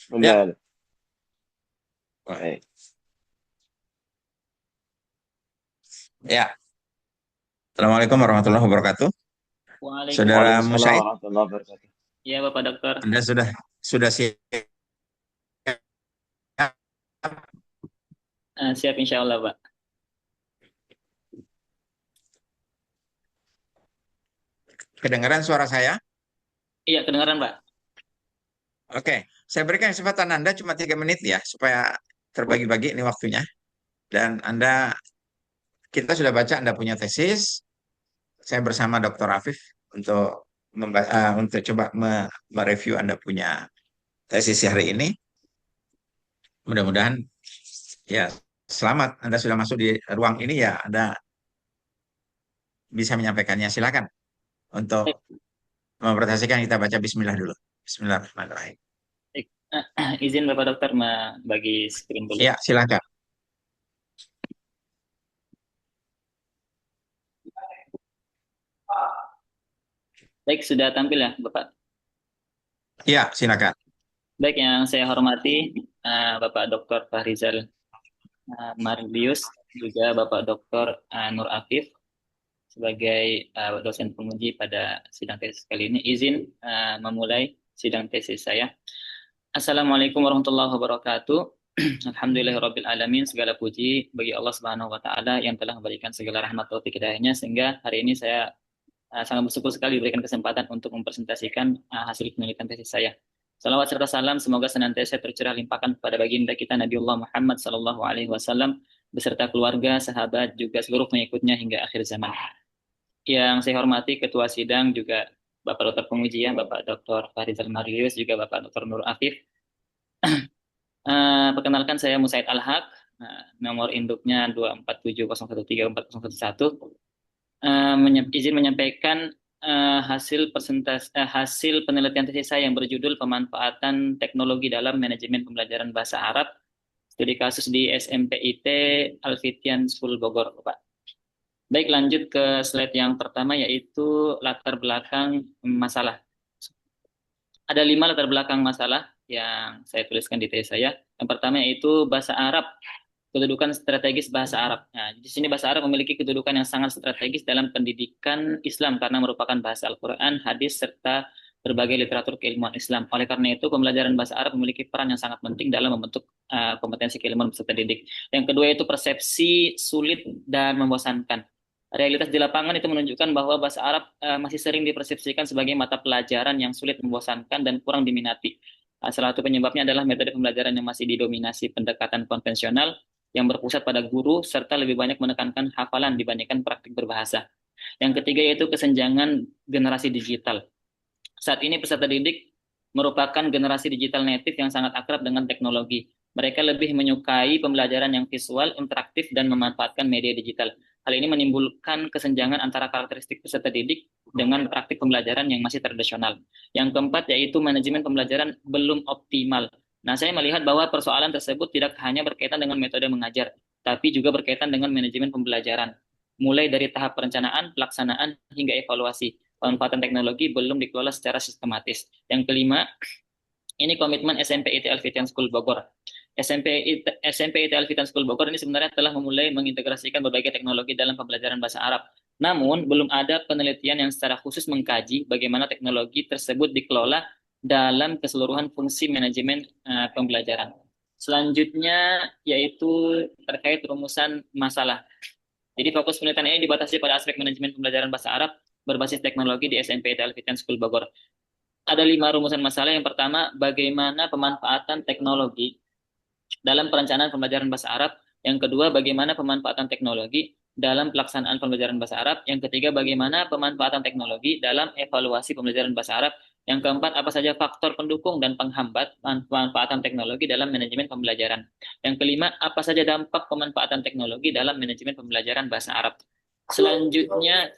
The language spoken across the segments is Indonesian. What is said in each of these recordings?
Ya, Kembali. Baik. ya. Assalamualaikum warahmatullahi wabarakatuh. Saudara Waalaikumsalam Musaid, warahmatullahi wabarakatuh. Iya, Bapak Dokter. Anda sudah siap? Siap insya Allah, Pak. Kedengaran suara saya? Iya, kedengaran, Pak. Oke, saya berikan kesempatan Anda cuma 3 menit ya, supaya terbagi-bagi ini waktunya. Dan kita sudah baca Anda punya tesis. Saya bersama Dr. Afif untuk coba mereview Anda punya tesis hari ini. Mudah-mudahan ya selamat Anda sudah masuk di ruang ini ya, Anda bisa menyampaikannya. Silakan untuk Baik, mempresentasikan. Kita baca Bismillah dulu. Bismillahirrahmanirrahim. baik. Izin Bapak Dokter bagi screen dulu. Ya, silakan. Baik, sudah tampil ya, Bapak. Ya, silakan. Baik, yang saya hormati Bapak Dokter Fahrizal Mardius, juga Bapak Dokter Nur Afif sebagai dosen penguji pada sidang tesis kali ini. Izin memulai sidang tesis saya. Assalamualaikum warahmatullahi wabarakatuh. Alhamdulillahirabbil alamin, segala puji bagi Allah Subhanahu wa taala yang telah memberikan segala rahmat taufik hidayahnya sehingga hari ini saya sangat bersyukur sekali diberikan kesempatan untuk mempresentasikan hasil penelitian tesis saya. Salawat serta salam semoga senantiasa tercurah limpahkan kepada baginda kita Nabiullah Muhammad sallallahu alaihi wasallam beserta keluarga, sahabat juga seluruh pengikutnya hingga akhir zaman. Yang saya hormati Ketua Sidang juga Bapak Dokter Pengujian, Bapak Dokter Farizal Marius, juga Bapak Dokter Nur Afif. Perkenalkan saya Musaid Al-Haq, nomor induknya 247013411. Izin menyampaikan hasil penelitian tesis saya yang berjudul pemanfaatan teknologi dalam manajemen pembelajaran bahasa Arab, studi kasus di SMPIT Alfitian School Bogor, Pak. Baik, lanjut ke slide yang pertama yaitu latar belakang masalah. Ada 5 latar belakang masalah yang saya tuliskan di tesis saya. Yang pertama yaitu bahasa Arab, kedudukan strategis bahasa Arab. Nah, di sini bahasa Arab memiliki kedudukan yang sangat strategis dalam pendidikan Islam karena merupakan bahasa Al-Quran, hadis, serta berbagai literatur keilmuan Islam. Oleh karena itu, pembelajaran bahasa Arab memiliki peran yang sangat penting dalam membentuk kompetensi keilmuan peserta didik. Yang kedua yaitu persepsi sulit dan membosankan. Realitas di lapangan itu menunjukkan bahwa bahasa Arab masih sering dipersepsikan sebagai mata pelajaran yang sulit, membosankan, dan kurang diminati. Salah satu penyebabnya adalah metode pembelajaran yang masih didominasi pendekatan konvensional yang berpusat pada guru serta lebih banyak menekankan hafalan dibandingkan praktik berbahasa. Yang ketiga yaitu kesenjangan generasi digital. Saat ini peserta didik merupakan generasi digital native yang sangat akrab dengan teknologi. Mereka lebih menyukai pembelajaran yang visual, interaktif, dan memanfaatkan media digital. Hal ini menimbulkan kesenjangan antara karakteristik peserta didik dengan praktik pembelajaran yang masih tradisional. Yang keempat yaitu manajemen pembelajaran belum optimal. Nah, saya melihat bahwa persoalan tersebut tidak hanya berkaitan dengan metode mengajar, tapi juga berkaitan dengan manajemen pembelajaran. Mulai dari tahap perencanaan, pelaksanaan, hingga evaluasi. Pemanfaatan teknologi belum dikelola secara sistematis. Yang kelima, ini komitmen SMP IT Alfitian School Bogor. SMP IT Alfitian School Bogor ini sebenarnya telah memulai mengintegrasikan berbagai teknologi dalam pembelajaran bahasa Arab. Namun, belum ada penelitian yang secara khusus mengkaji bagaimana teknologi tersebut dikelola dalam keseluruhan fungsi manajemen pembelajaran. Selanjutnya, yaitu terkait rumusan masalah. Jadi fokus penelitian ini dibatasi pada aspek manajemen pembelajaran bahasa Arab berbasis teknologi di SMP IT Alfitian School Bogor. Ada 5 rumusan masalah. Yang pertama, bagaimana pemanfaatan teknologi dalam perencanaan pembelajaran bahasa Arab. Yang kedua, bagaimana pemanfaatan teknologi dalam pelaksanaan pembelajaran bahasa Arab. Yang ketiga, bagaimana pemanfaatan teknologi dalam evaluasi pembelajaran bahasa Arab. Yang keempat, apa saja faktor pendukung dan penghambat pemanfaatan teknologi dalam manajemen pembelajaran. Yang kelima, apa saja dampak pemanfaatan teknologi dalam manajemen pembelajaran bahasa Arab. Selanjutnya,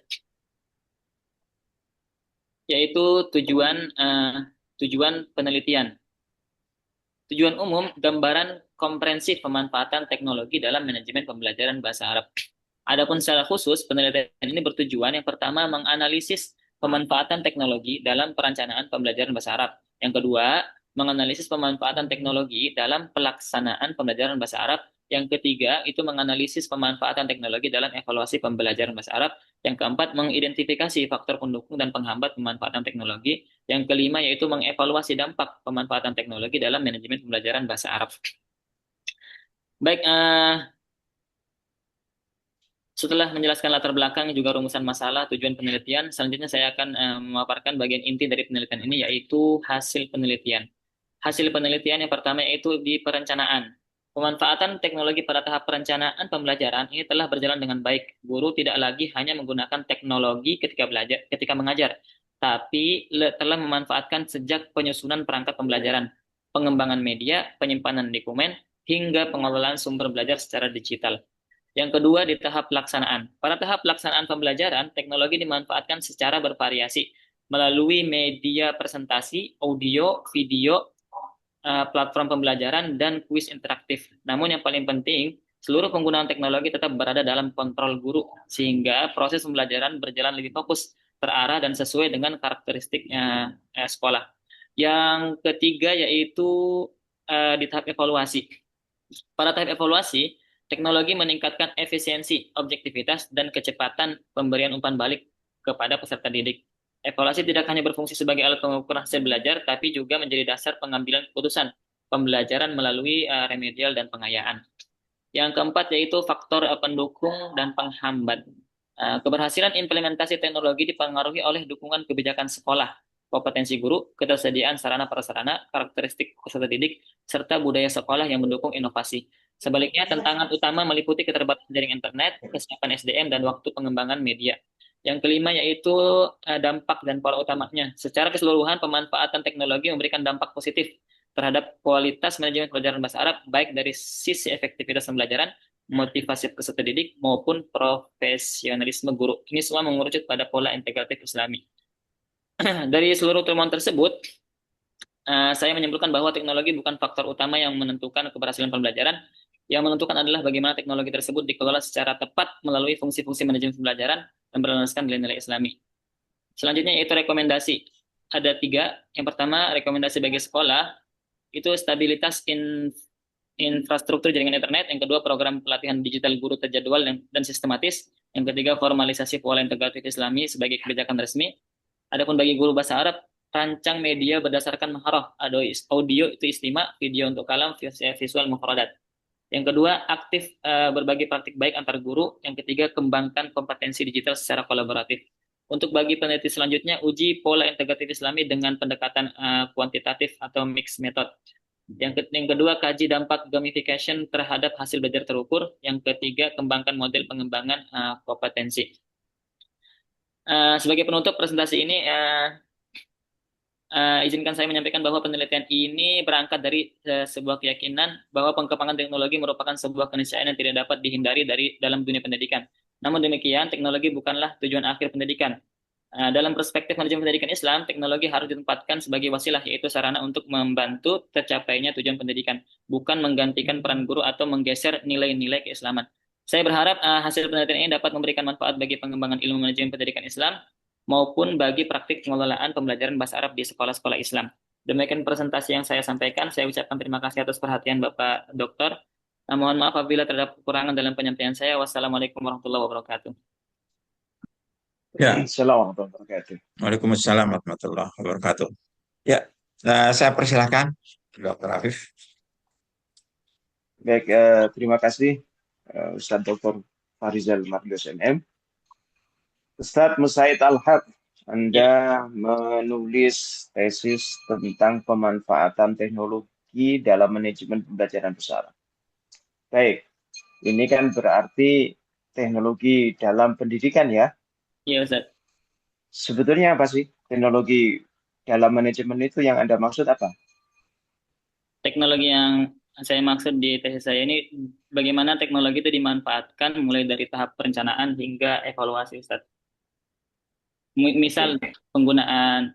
yaitu tujuan penelitian. Tujuan umum, gambaran komprehensif pemanfaatan teknologi dalam manajemen pembelajaran bahasa Arab. Adapun secara khusus, penelitian ini bertujuan yang pertama menganalisis pemanfaatan teknologi dalam perencanaan pembelajaran bahasa Arab. Yang kedua, menganalisis pemanfaatan teknologi dalam pelaksanaan pembelajaran bahasa Arab. Yang ketiga, itu menganalisis pemanfaatan teknologi dalam evaluasi pembelajaran bahasa Arab. Yang keempat, mengidentifikasi faktor pendukung dan penghambat pemanfaatan teknologi. Yang kelima, yaitu mengevaluasi dampak pemanfaatan teknologi dalam manajemen pembelajaran bahasa Arab. Baik, setelah menjelaskan latar belakang juga rumusan masalah, tujuan penelitian, selanjutnya saya akan memaparkan bagian inti dari penelitian ini, yaitu hasil penelitian. Hasil penelitian yang pertama yaitu di perencanaan. Pemanfaatan teknologi pada tahap perencanaan pembelajaran ini telah berjalan dengan baik. Guru tidak lagi hanya menggunakan teknologi ketika mengajar, tapi telah memanfaatkan sejak penyusunan perangkat pembelajaran, pengembangan media, penyimpanan dokumen, hingga pengelolaan sumber belajar secara digital. Yang kedua, di tahap pelaksanaan. Pada tahap pelaksanaan pembelajaran, teknologi dimanfaatkan secara bervariasi melalui media presentasi, audio, video, platform pembelajaran, dan kuis interaktif. Namun yang paling penting, seluruh penggunaan teknologi tetap berada dalam kontrol guru, sehingga proses pembelajaran berjalan lebih fokus, terarah, dan sesuai dengan karakteristiknya sekolah. Yang ketiga yaitu di tahap evaluasi. Pada tahap evaluasi, teknologi meningkatkan efisiensi, objektivitas, dan kecepatan pemberian umpan balik kepada peserta didik. Evaluasi tidak hanya berfungsi sebagai alat pengukur hasil belajar, tapi juga menjadi dasar pengambilan keputusan pembelajaran melalui remedial dan pengayaan. Yang keempat yaitu faktor pendukung dan penghambat. Keberhasilan implementasi teknologi dipengaruhi oleh dukungan kebijakan sekolah, kompetensi guru, ketersediaan sarana prasarana, karakteristik peserta didik, serta budaya sekolah yang mendukung inovasi. Sebaliknya, tantangan utama meliputi keterbatasan jaringan internet, kesiapan SDM, dan waktu pengembangan media. Yang kelima yaitu dampak dan pola utamanya. Secara keseluruhan, pemanfaatan teknologi memberikan dampak positif terhadap kualitas manajemen pelajaran bahasa Arab, baik dari sisi efektivitas pembelajaran, motivasi peserta didik, maupun profesionalisme guru. Ini semua mengerucut pada pola integratif Islami. Dari seluruh temuan tersebut, saya menyimpulkan bahwa teknologi bukan faktor utama yang menentukan keberhasilan pembelajaran. Yang menentukan adalah bagaimana teknologi tersebut dikelola secara tepat melalui fungsi-fungsi manajemen pembelajaran dan berlandaskan nilai-nilai Islami. Selanjutnya yaitu rekomendasi. Ada 3. Yang pertama, rekomendasi bagi sekolah, itu stabilitas infrastruktur jaringan internet. Yang kedua, program pelatihan digital guru terjadwal dan sistematis. Yang ketiga, formalisasi pola integratif Islami sebagai kebijakan resmi. Adapun bagi guru bahasa Arab, rancang media berdasarkan maharah, audio itu istimewa, video untuk kalam, visual mufradat. Yang kedua, aktif berbagi praktik baik antar guru. Yang ketiga, kembangkan kompetensi digital secara kolaboratif. Untuk bagi peneliti selanjutnya, uji pola integratif Islami dengan pendekatan kuantitatif atau mixed method. Yang kedua, kaji dampak gamification terhadap hasil belajar terukur. Yang ketiga, kembangkan model pengembangan kompetensi. Sebagai penutup presentasi ini, izinkan saya menyampaikan bahwa penelitian ini berangkat dari sebuah keyakinan bahwa pengembangan teknologi merupakan sebuah keniscayaan yang tidak dapat dihindari dalam dunia pendidikan. Namun demikian, teknologi bukanlah tujuan akhir pendidikan. Dalam perspektif manajemen pendidikan Islam, teknologi harus ditempatkan sebagai wasilah, yaitu sarana untuk membantu tercapainya tujuan pendidikan, bukan menggantikan peran guru atau menggeser nilai-nilai keislaman. Saya berharap hasil penelitian ini dapat memberikan manfaat bagi pengembangan ilmu manajemen pendidikan Islam maupun bagi praktik pengelolaan pembelajaran bahasa Arab di sekolah-sekolah Islam. Demikian presentasi yang saya sampaikan. Saya ucapkan terima kasih atas perhatian Bapak Dokter. Mohon maaf apabila terdapat kekurangan dalam penyampaian saya. Wassalamualaikum warahmatullahi wabarakatuh. Ya, Assalamualaikum warahmatullahi wabarakatuh. Waalaikumsalam warahmatullahi wabarakatuh. Ya, saya persilahkan Dr. Afif. Baik, terima kasih Ustadz Dr. Farizal Mardios MM. Ustadz Musaid Al-Haq, Anda menulis tesis tentang pemanfaatan teknologi dalam manajemen pembelajaran bahasa Arab. Baik, ini kan berarti teknologi dalam pendidikan ya? Iya, Ustaz. Sebetulnya apa sih teknologi dalam manajemen itu yang Anda maksud apa? Teknologi yang saya maksud di tesis saya ini, bagaimana teknologi itu dimanfaatkan mulai dari tahap perencanaan hingga evaluasi, Ustaz. Misal penggunaan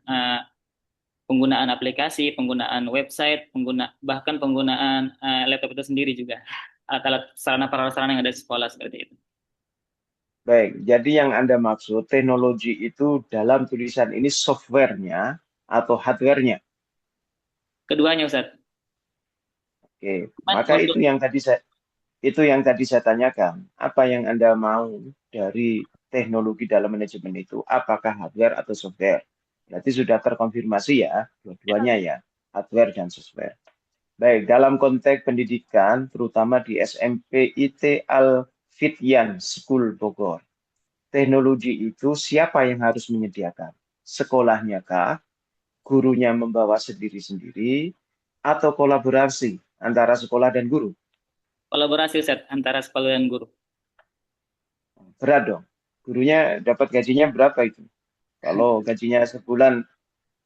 aplikasi, penggunaan website, bahkan penggunaan laptop itu sendiri juga, alat sarana prasarana yang ada di sekolah seperti itu. Baik, jadi yang Anda maksud teknologi itu dalam tulisan ini softwarenya atau hardwarenya? Keduanya, Ustaz. Oke, Cuman maka untuk itu yang tadi saya tanyakan. Apa yang Anda mau dari teknologi dalam manajemen itu? Apakah hardware atau software? Berarti sudah terkonfirmasi ya, dua-duanya ya, hardware dan software. Baik, dalam konteks pendidikan, terutama di SMP IT Al-Fityan School Bogor, teknologi itu siapa yang harus menyediakan? Sekolahnya kah? Gurunya membawa sendiri-sendiri? Atau kolaborasi antara sekolah dan guru? kolaborasi, Ustaz, antara sekolah dan guru. Berat dong. Gurunya dapat gajinya berapa itu? Kalau gajinya sebulan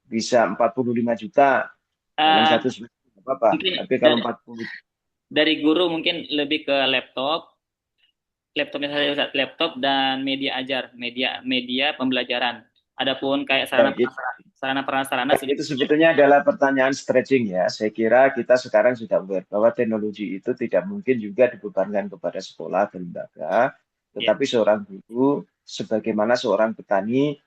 bisa 45 juta dalam Eh, satu semester, nggak apa-apa. mungkin Tapi kalau 40, dari guru mungkin lebih ke laptopnya saja, Ustaz, laptop dan media ajar, media pembelajaran. Adapun kayak baik, sarana prasarana baik, itu sebetulnya adalah pertanyaan stretching ya. Saya kira kita sekarang sudah aware bahwa teknologi itu tidak mungkin juga dibebankan kepada sekolah dan lembaga, ya, tetapi seorang guru, sebagaimana seorang petani,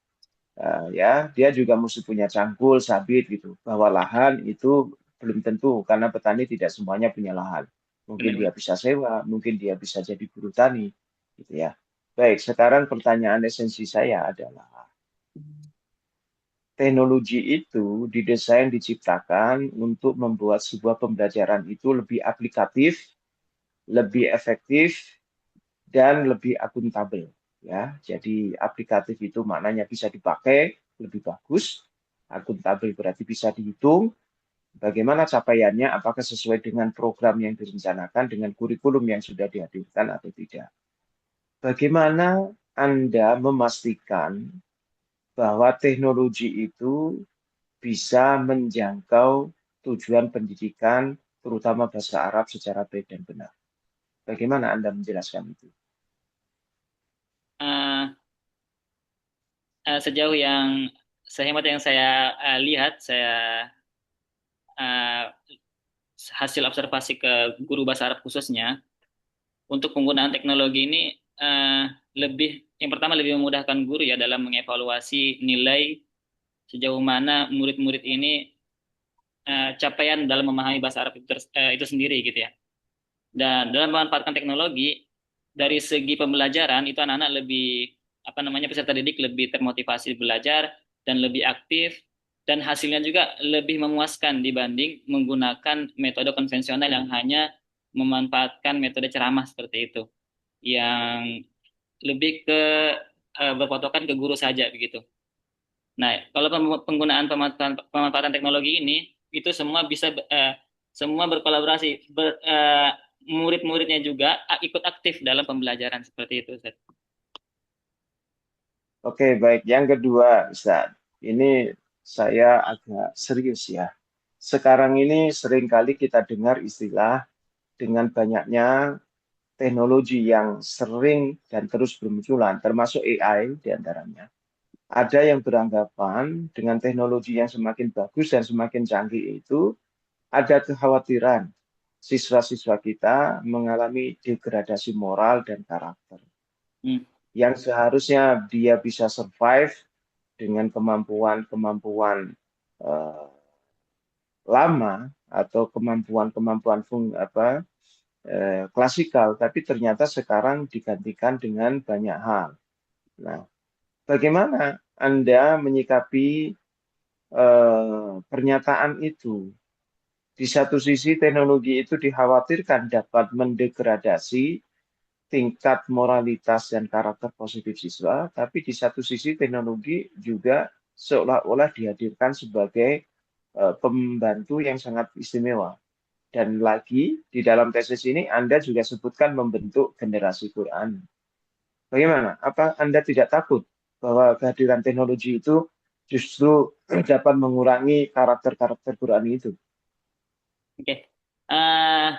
ya dia juga mesti punya cangkul, sabit gitu. Bahwa lahan itu belum tentu karena petani tidak semuanya punya lahan. Mungkin dia benar-benar. bisa sewa, mungkin dia bisa jadi buruh tani, gitu ya. Baik, sekarang pertanyaan esensi saya adalah teknologi itu didesain, diciptakan untuk membuat sebuah pembelajaran itu lebih aplikatif, lebih efektif, dan lebih akuntabel. Ya, jadi aplikatif itu maknanya bisa dipakai lebih bagus, akuntabel berarti bisa dihitung, bagaimana capaiannya, apakah sesuai dengan program yang direncanakan, dengan kurikulum yang sudah dihadirkan atau tidak. Bagaimana Anda memastikan bahwa teknologi itu bisa menjangkau tujuan pendidikan, terutama bahasa Arab secara baik dan benar? Bagaimana Anda menjelaskan itu? Eh, Sejauh yang sehemat yang saya lihat, eh, hasil observasi ke guru bahasa Arab khususnya, untuk penggunaan teknologi ini eh, yang pertama lebih memudahkan guru ya dalam mengevaluasi nilai sejauh mana murid-murid ini capaian dalam memahami bahasa Arab itu sendiri gitu ya. Dan dalam memanfaatkan teknologi dari segi pembelajaran itu anak-anak lebih apa namanya peserta didik lebih termotivasi belajar dan lebih aktif dan hasilnya juga lebih memuaskan dibanding menggunakan metode konvensional yang hanya memanfaatkan metode ceramah seperti itu yang lebih ke berpatokan ke guru saja begitu. Nah, kalau penggunaan pemanfaatan teknologi ini itu semua bisa semua berkolaborasi, murid-muridnya juga ikut aktif dalam pembelajaran seperti itu, Ustaz. Oke, baik. Yang kedua, Ustaz, ini saya agak serius ya. Sekarang ini seringkali kita dengar istilah dengan banyaknya teknologi yang sering dan terus bermunculan, termasuk AI di antaranya. Ada yang beranggapan dengan teknologi yang semakin bagus dan semakin canggih itu, ada kekhawatiran siswa-siswa kita mengalami degradasi moral dan karakter. Hmm. Yang seharusnya dia bisa survive dengan kemampuan-kemampuan uh, lama atau kemampuan-kemampuan klasikal, tapi ternyata sekarang digantikan dengan banyak hal. Nah, bagaimana Anda menyikapi pernyataan itu? Di satu sisi teknologi itu dikhawatirkan dapat mendegradasi tingkat moralitas dan karakter positif siswa, tapi di satu sisi teknologi juga seolah-olah dihadirkan sebagai pembantu yang sangat istimewa. Dan lagi di dalam tesis ini Anda juga sebutkan membentuk generasi Quran. Bagaimana? Apa Anda tidak takut bahwa kehadiran teknologi itu justru dapat mengurangi karakter-karakter Quran itu? Oke. Eh,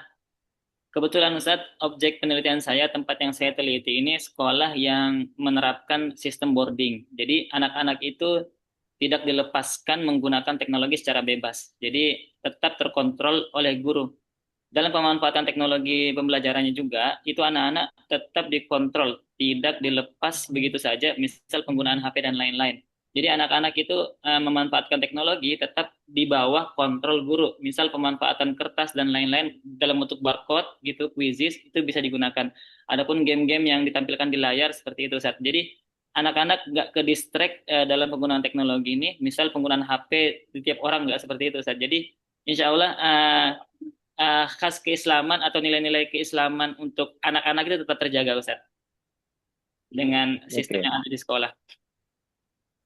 Kebetulan Ustadz, objek penelitian saya, tempat yang saya teliti ini sekolah yang menerapkan sistem boarding. Jadi anak-anak itu tidak dilepaskan menggunakan teknologi secara bebas. Jadi tetap terkontrol oleh guru. Dalam pemanfaatan teknologi pembelajarannya juga, itu anak-anak tetap dikontrol, tidak dilepas begitu saja, misal penggunaan HP dan lain-lain. Jadi anak-anak itu memanfaatkan teknologi tetap di bawah kontrol guru. Misal pemanfaatan kertas dan lain-lain dalam bentuk barcode gitu, quizzes itu bisa digunakan. Adapun game-game yang ditampilkan di layar seperti itu, Ustaz. Jadi anak-anak nggak ke distract dalam penggunaan teknologi ini. Misal penggunaan HP di tiap orang nggak seperti itu, Ustaz. Jadi insya Allah khas keislaman atau nilai-nilai keislaman untuk anak-anak itu tetap terjaga, Ustaz, dengan sistem Oke. yang ada di sekolah.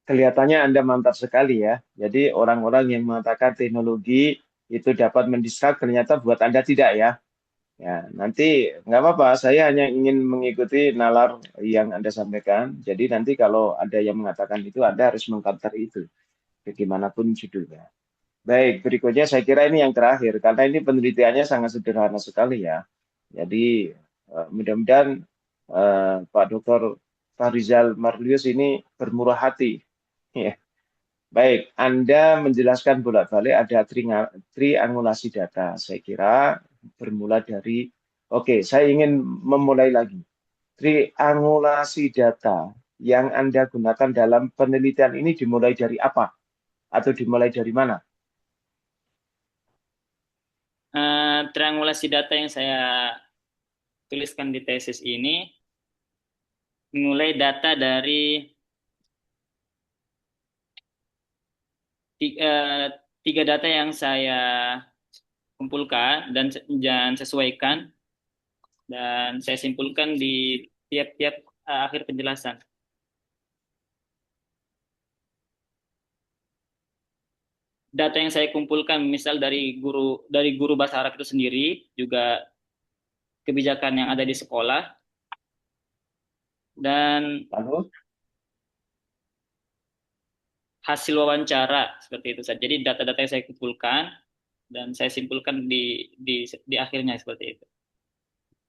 Kelihatannya Anda mantap sekali ya. Jadi orang-orang yang mengatakan teknologi itu dapat mendistrak, ternyata buat Anda tidak ya. Ya, nanti nggak apa-apa. Saya hanya ingin mengikuti nalar yang Anda sampaikan. Jadi nanti kalau ada yang mengatakan itu, Anda harus mengcounter itu, bagaimanapun judulnya. Baik, berikutnya saya kira ini yang terakhir, karena ini penelitiannya sangat sederhana sekali ya. Jadi mudah-mudahan Pak Dr. Farizal Marlius ini bermurah hati. Ya. Baik, Anda menjelaskan bolak-balik ada triangulasi data. Saya kira bermula dari, oke, saya ingin memulai lagi. Triangulasi data yang Anda gunakan dalam penelitian ini dimulai dari apa? Atau dimulai dari mana? Triangulasi data yang saya tuliskan di tesis ini mulai data dari tiga data yang saya kumpulkan dan sesuaikan dan saya simpulkan di tiap-tiap akhir penjelasan. Data yang saya kumpulkan misal dari guru bahasa Arab itu sendiri, juga kebijakan yang ada di sekolah, dan Lalu, hasil wawancara seperti itu saja. Jadi data-data yang saya kumpulkan dan saya simpulkan di akhirnya seperti itu.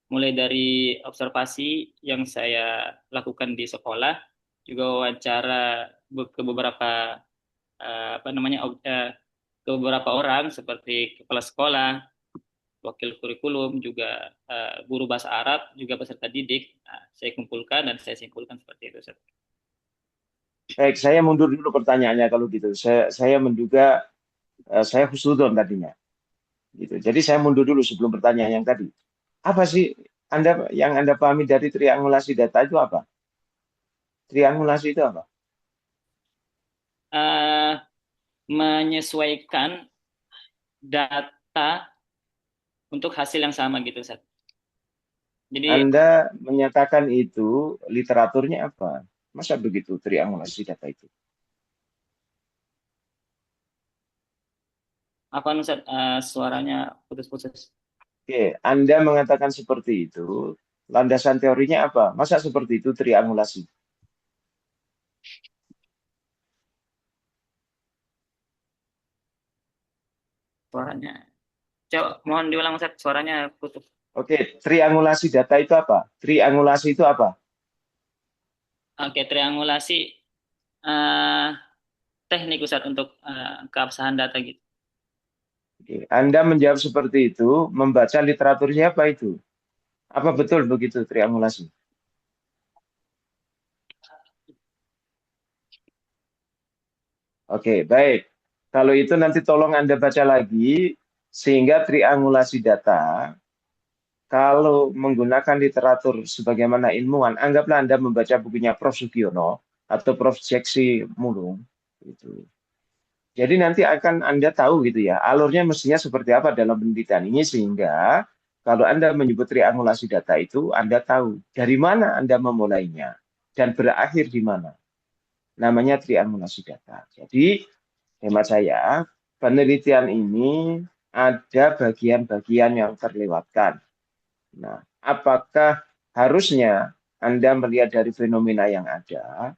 Mulai dari observasi yang saya lakukan di sekolah, juga wawancara ke beberapa ke beberapa orang seperti kepala sekolah, wakil kurikulum, juga guru bahasa Arab, juga peserta didik. Nah, saya kumpulkan dan saya simpulkan seperti itu, Ustaz. baik, saya mundur dulu pertanyaannya kalau gitu. Saya menduga saya husnudon tadinya. Gitu. Jadi saya mundur dulu sebelum pertanyaan yang tadi. Apa sih Anda pahami dari triangulasi data itu apa? Triangulasi itu apa? Uh, menyesuaikan data untuk hasil yang sama gitu, Ustaz. Jadi Anda menyatakan itu literaturnya apa? Masa begitu triangulasi data itu? apa Ustaz, suaranya putus-putus. Oke, Anda mengatakan seperti itu. Landasan teorinya apa? Masa seperti itu triangulasi? Suaranya. Coba mohon diulang Ustaz, suaranya putus. Oke, triangulasi data itu apa? Triangulasi itu apa? Oke, triangulasi eh, teknik Ustaz untuk keabsahan data gitu. Oke, Anda menjawab seperti itu, membaca literatur siapa itu? Apa betul begitu triangulasi? Oke, baik. Kalau itu nanti tolong Anda baca lagi, sehingga triangulasi data, kalau menggunakan literatur sebagaimana ilmuwan, anggaplah Anda membaca bukunya Prof. Sugiono atau Prof. Jeksi Mulung. Gitu. Jadi nanti akan Anda tahu gitu ya, alurnya mestinya seperti apa dalam penelitian ini, sehingga kalau Anda menyebut triangulasi data itu, Anda tahu dari mana Anda memulainya dan berakhir di mana. Namanya triangulasi data. Jadi hemat saya, penelitian ini ada bagian-bagian yang terlewatkan. Nah, apakah harusnya Anda melihat dari fenomena yang ada,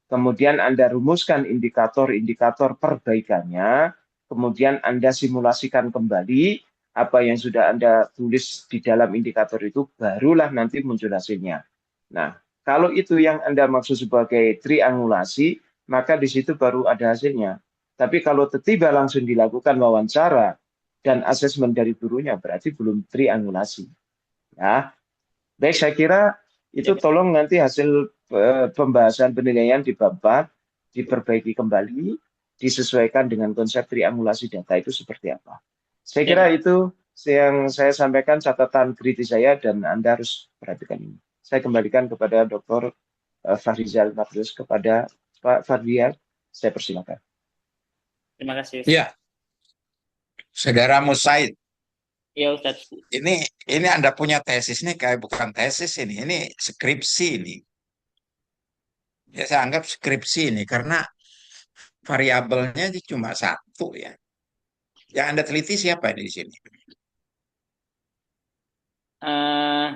kemudian Anda rumuskan indikator-indikator perbaikannya, kemudian Anda simulasikan kembali apa yang sudah Anda tulis di dalam indikator itu, barulah nanti muncul hasilnya. Nah, kalau itu yang Anda maksud sebagai triangulasi, maka di situ baru ada hasilnya. Tapi kalau tiba langsung dilakukan wawancara dan asesmen dari gurunya, berarti belum triangulasi. Ya, baik, saya kira itu Ya, tolong nanti hasil pembahasan penilaian di bab 4 diperbaiki kembali, disesuaikan dengan konsep triangulasi data itu seperti apa. Saya Oke, kira Pak. itu yang saya sampaikan catatan kritis saya dan Anda harus perhatikan ini. Saya kembalikan kepada Dr. Fahrizal Madrus, kepada Pak Fadlian, saya persilakan. Terima kasih, Ustaz. Ya, Saudara Musaid, Iya, Ustaz. ini Anda punya tesis nih, kayak bukan tesis ini skripsi ini. Ya, saya anggap skripsi ini karena variabelnya cuma satu ya. Yang Anda teliti siapa ini di sini? Eh,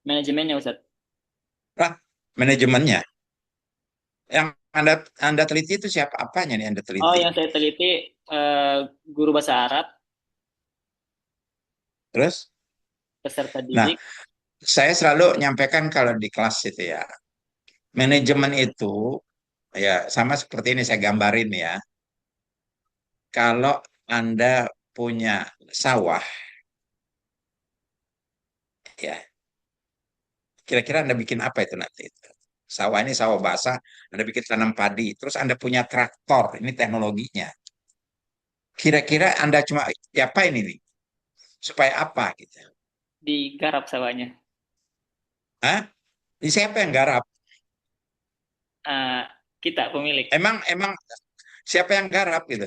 Manajemennya, Ustaz. Ah, manajemennya. Yang Anda teliti itu siapa? Apanya nih Anda Oh, teliti? yang saya teliti eh, guru bahasa Arab, Terus? peserta Nah, didik. saya selalu nyampaikan kalau di kelas itu ya, manajemen itu ya sama seperti ini saya gambarin ya. Kalau Anda punya sawah, ya, kira-kira Anda bikin apa itu nanti? Sawah ini sawah basah, Anda bikin tanam padi, terus Anda punya traktor, ini teknologinya. Kira-kira Anda cuma, ya apa ini nih? Supaya apa gitu? Digarap sawahnya. Hah? Ini siapa yang garap? Eh, kita pemilik. Emang siapa yang garap gitu?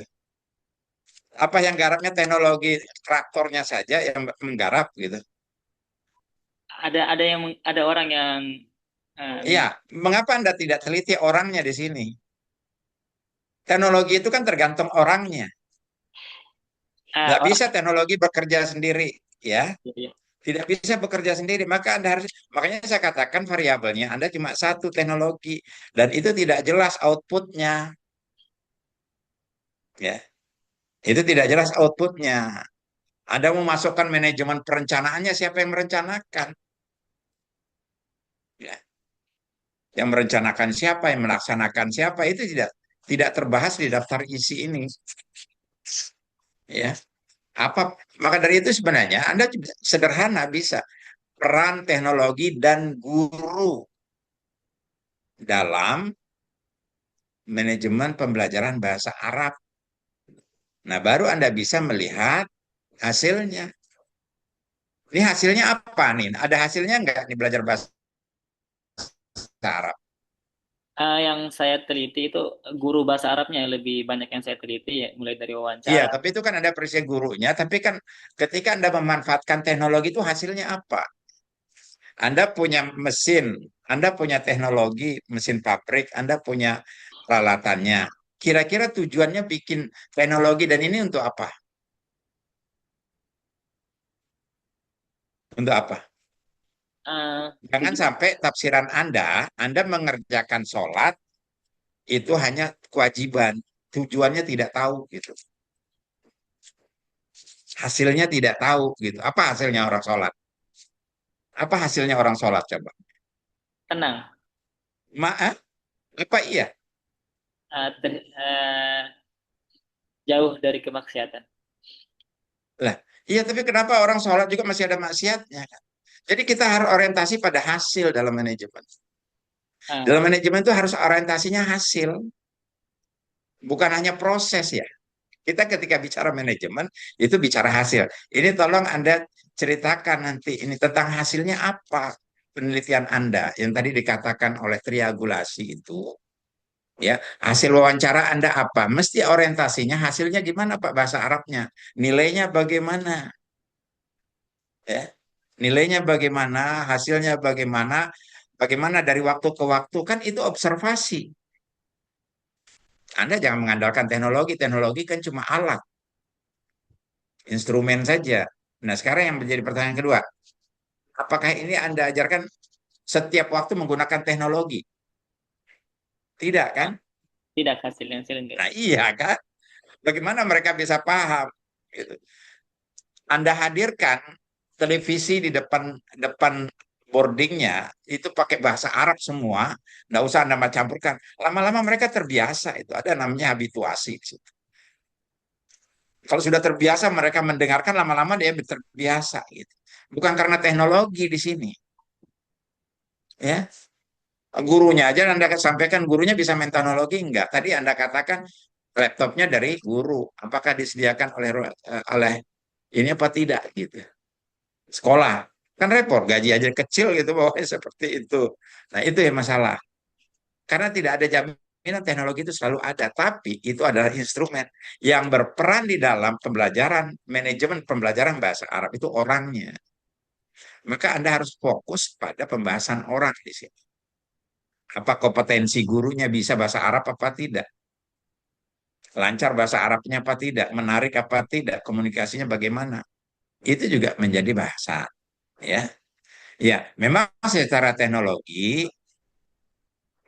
Apa yang garapnya teknologi traktornya saja yang menggarap gitu? Ada orang yang Iya, mengapa Anda tidak teliti orangnya di sini? Teknologi itu kan tergantung orangnya. Nggak orang. bisa teknologi bekerja sendiri, ya. Ya, ya. Tidak bisa bekerja sendiri, maka Anda harus, makanya saya katakan variabelnya Anda cuma satu teknologi, dan itu tidak jelas outputnya, ya. Itu tidak jelas outputnya. Anda memasukkan manajemen perencanaannya, siapa yang merencanakan? Ya. Yang merencanakan siapa, yang melaksanakan siapa, itu tidak terbahas di daftar isi ini, ya. Apa, maka dari itu sebenarnya Anda sederhana bisa peran teknologi dan guru dalam manajemen pembelajaran bahasa Arab. Nah, baru Anda bisa melihat hasilnya. Ini hasilnya apa nih? Ada hasilnya nggak nih belajar bahasa Arab? Yang saya teliti itu guru bahasa Arabnya yang lebih banyak yang saya teliti ya, mulai dari Iya, wawancara. tapi itu kan ada peristiwa gurunya. Tapi kan ketika Anda memanfaatkan teknologi itu hasilnya apa? Anda punya mesin, Anda punya teknologi, mesin pabrik, Anda punya peralatannya. Kira-kira tujuannya bikin teknologi dan ini untuk apa? Untuk apa? Eh, Jangan tujuan sampai tafsiran Anda mengerjakan sholat itu hanya kewajiban, tujuannya tidak tahu gitu. Hasilnya tidak tahu gitu. Apa hasilnya orang sholat? Apa hasilnya orang sholat coba? tenang, Maaf, apa iya? eh, ter- eh, jauh dari kemaksiatan. Lah, iya tapi kenapa orang sholat juga masih ada maksiatnya kan? Jadi kita harus orientasi pada hasil dalam manajemen. Eh, Dalam manajemen itu harus orientasinya hasil, bukan hanya proses ya. Kita ketika bicara manajemen itu bicara hasil. Ini tolong Anda ceritakan nanti ini tentang hasilnya apa penelitian Anda yang tadi dikatakan oleh triangulasi itu. Ya, hasil wawancara Anda apa? Mesti orientasinya hasilnya gimana Pak bahasa Arabnya? Nilainya bagaimana? Ya, nilainya bagaimana? Hasilnya bagaimana? Bagaimana dari waktu ke waktu kan itu observasi. Anda jangan mengandalkan teknologi. Teknologi kan cuma alat, instrumen saja. Nah, sekarang yang menjadi pertanyaan kedua, apakah ini Anda ajarkan setiap waktu menggunakan teknologi? Tidak eh, kan? Tidak hasil enggak. Nah, iya kan? Bagaimana mereka bisa paham? Gitu. Anda hadirkan televisi di depan depan boardingnya itu pakai bahasa Arab semua, nggak usah Anda campurkan. Lama-lama mereka terbiasa itu ada namanya habituasi. Kalau sudah terbiasa mereka mendengarkan lama-lama dia terbiasa gitu. Bukan karena teknologi di sini, ya. Gurunya aja Anda sampaikan, gurunya bisa main teknologi enggak? Tadi Anda katakan laptopnya dari guru. Apakah disediakan oleh ini apa tidak gitu? Sekolah. Kan repot, gaji aja kecil gitu bawahnya seperti itu. Nah, itu yang masalah. Karena tidak ada jaminan teknologi itu selalu ada, tapi itu adalah instrumen yang berperan di dalam pembelajaran, manajemen pembelajaran bahasa Arab itu orangnya. Maka Anda harus fokus pada pembahasan orang di sini. Apa kompetensi gurunya bisa bahasa Arab apa tidak? Lancar bahasa Arabnya apa tidak? Menarik apa tidak? Komunikasinya bagaimana? Itu juga menjadi bahasa, ya. Ya, memang secara teknologi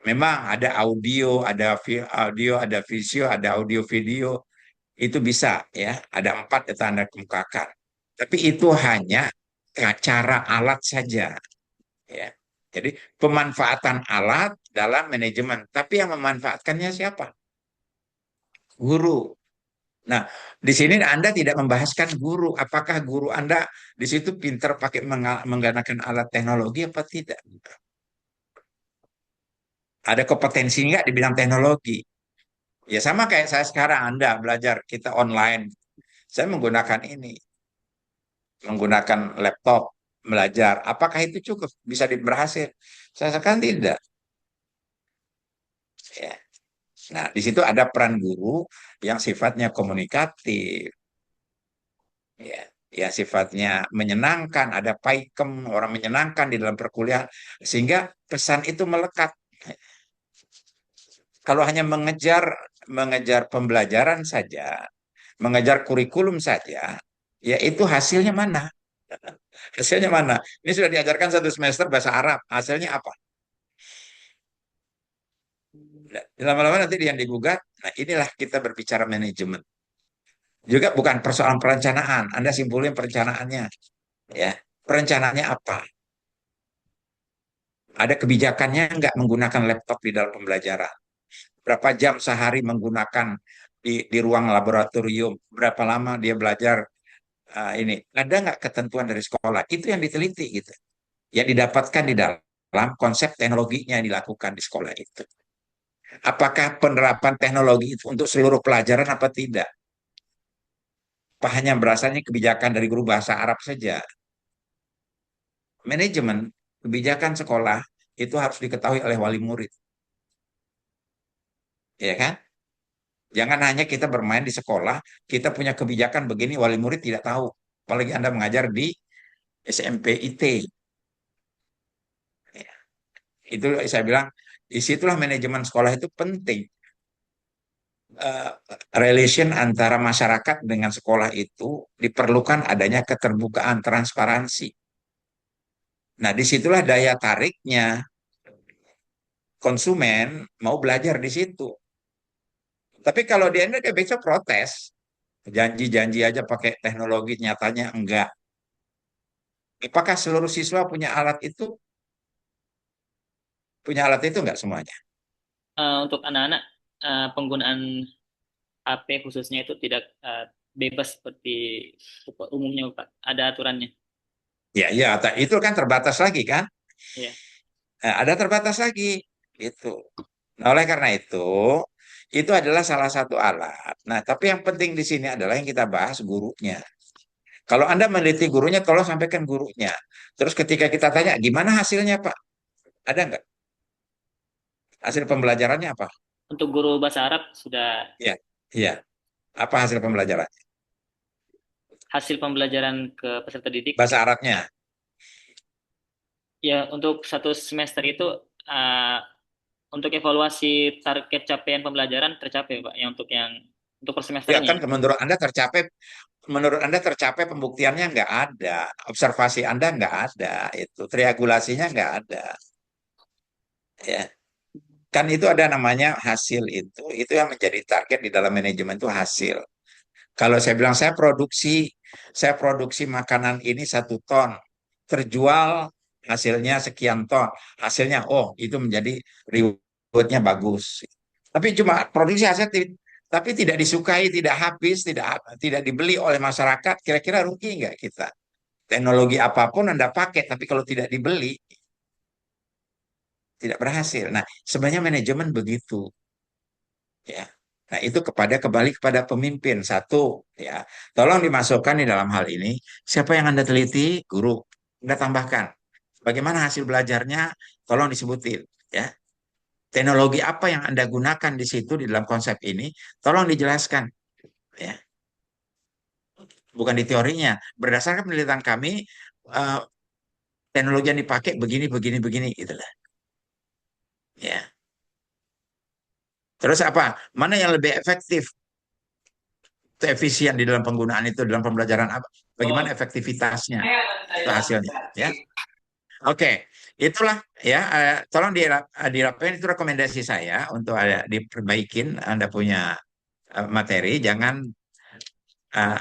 memang ada audio, audio, ada visio, ada audio video itu bisa ya. Ada 4 yang Anda kemukakan. Tapi itu hanya cara alat saja, ya. Jadi pemanfaatan alat dalam manajemen, tapi yang memanfaatkannya siapa? Guru. Nah, di sini Anda tidak membahaskan guru. Apakah guru Anda di situ pintar pakai menggunakan alat teknologi apa tidak? Ada kompetensi nggak di bidang teknologi? Ya sama kayak saya sekarang, Anda belajar, kita online. Saya menggunakan ini, menggunakan laptop, belajar. Apakah itu cukup? Bisa berhasil? Saya katakan tidak. Ya. Nah, di situ ada peran guru yang sifatnya komunikatif. Ya, ya sifatnya menyenangkan, ada paikem, orang menyenangkan di dalam perkuliahan, sehingga pesan itu melekat. Kalau hanya mengejar pembelajaran saja, mengejar kurikulum saja, ya itu hasilnya mana? Hasilnya mana? Ini sudah diajarkan 1 semester bahasa Arab, hasilnya apa? Nah, lama-lama nanti dia yang digugat. Nah, inilah kita berbicara manajemen. Juga bukan persoalan perencanaan. Anda simpulin perencanaannya, ya. Perencanaannya apa? Ada kebijakannya nggak menggunakan laptop di dalam pembelajaran? Berapa jam sehari menggunakan di ruang laboratorium? Berapa lama dia belajar ini? Ada nggak ketentuan dari sekolah? Itu yang diteliti gitu. Yang didapatkan di dalam konsep teknologinya yang dilakukan di sekolah itu. Apakah penerapan teknologi itu untuk seluruh pelajaran apa tidak? Apa hanya berasalnya kebijakan dari guru bahasa Arab saja? Manajemen kebijakan sekolah itu harus diketahui oleh wali murid, ya kan? Jangan hanya kita bermain di sekolah, kita punya kebijakan begini, wali murid tidak tahu. Apalagi Anda mengajar di SMP IT. Ya, itu saya bilang, disitulah manajemen sekolah itu penting. Eh, relation antara masyarakat dengan sekolah itu diperlukan adanya keterbukaan, transparansi. Nah, disitulah daya tariknya konsumen mau belajar di situ. Tapi kalau dia ini kayak besok protes, janji-janji aja pakai teknologi, nyatanya enggak. Apakah seluruh siswa punya alat itu? Punya alat itu enggak semuanya? Untuk anak-anak, penggunaan HP khususnya itu tidak bebas seperti umumnya, Pak. Ada aturannya. Ya, ya, itu kan terbatas lagi kan? Ya. Ada terbatas lagi, gitu. Nah, oleh karena itu adalah salah satu alat. Nah, tapi yang penting di sini adalah yang kita bahas gurunya. Kalau Anda meneliti gurunya, tolong sampaikan gurunya. Terus ketika kita tanya, gimana hasilnya, Pak? Ada nggak? Hasil pembelajarannya apa? Untuk guru bahasa Arab sudah Iya, iya. Apa hasil pembelajaran? hasil pembelajaran ke peserta didik. Bahasa Arabnya. Ya, untuk 1 semester itu uh, untuk evaluasi target capaian pembelajaran tercapai, Pak. Yang untuk per Ya semesternya. kan menurut Anda tercapai pembuktiannya nggak ada. Observasi Anda nggak ada. Itu triangulasinya nggak ada. Ya. Kan itu ada namanya hasil itu. Itu yang menjadi target di dalam manajemen itu hasil. Kalau saya bilang saya produksi makanan ini 1 ton, terjual hasilnya sekian ton, hasilnya oh itu menjadi rewardnya bagus. Tapi cuma produksi hasil, tapi tidak disukai, tidak habis, tidak dibeli oleh masyarakat, kira-kira rugi nggak kita? Teknologi apapun Anda pakai, tapi kalau tidak dibeli, tidak berhasil. Nah, sebenarnya manajemen begitu, ya. Nah, itu kembali kepada pemimpin. Satu, ya, tolong dimasukkan di dalam hal ini, siapa yang Anda teliti, guru, Anda tambahkan. Bagaimana hasil belajarnya, tolong disebutin, ya. Teknologi apa yang Anda gunakan di situ di dalam konsep ini, tolong dijelaskan, ya. Bukan di teorinya. Berdasarkan penelitian kami, eh, teknologi yang dipakai begini, begini, begini, gitu lah. Ya. Terus apa? Mana yang lebih efektif, efisien di dalam penggunaan itu dalam pembelajaran apa? Bagaimana efektivitasnya? Itu hasilnya, ya. Oke, itulah ya. Tolong dirapin itu rekomendasi saya untuk diperbaikin. Anda punya materi, jangan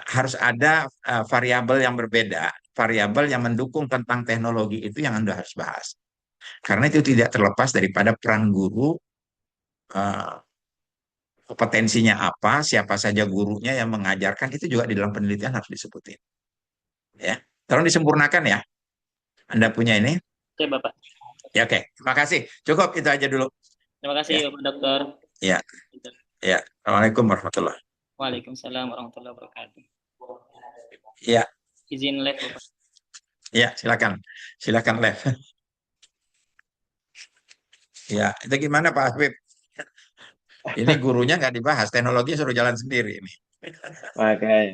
harus ada variabel yang berbeda, variabel yang mendukung tentang teknologi itu yang Anda harus bahas. Karena itu tidak terlepas daripada peran guru, eh, kompetensinya apa, siapa saja gurunya yang mengajarkan, itu juga di dalam penelitian harus disebutin. Ya, tolong disempurnakan ya. Anda punya ini. Oke, Bapak. Ya, oke. Terima kasih. Cukup itu aja dulu. Terima kasih, Ya, Bapak Dokter. ya, ya. Assalamualaikum warahmatullahi. Waalaikumsalam warahmatullahi wabarakatuh. Ya, Izin live, Bapak. ya, silakan. Silakan live. Ya, itu gimana Pak Habib? Ini gurunya nggak dibahas, teknologi suruh jalan sendiri ini. Makanya.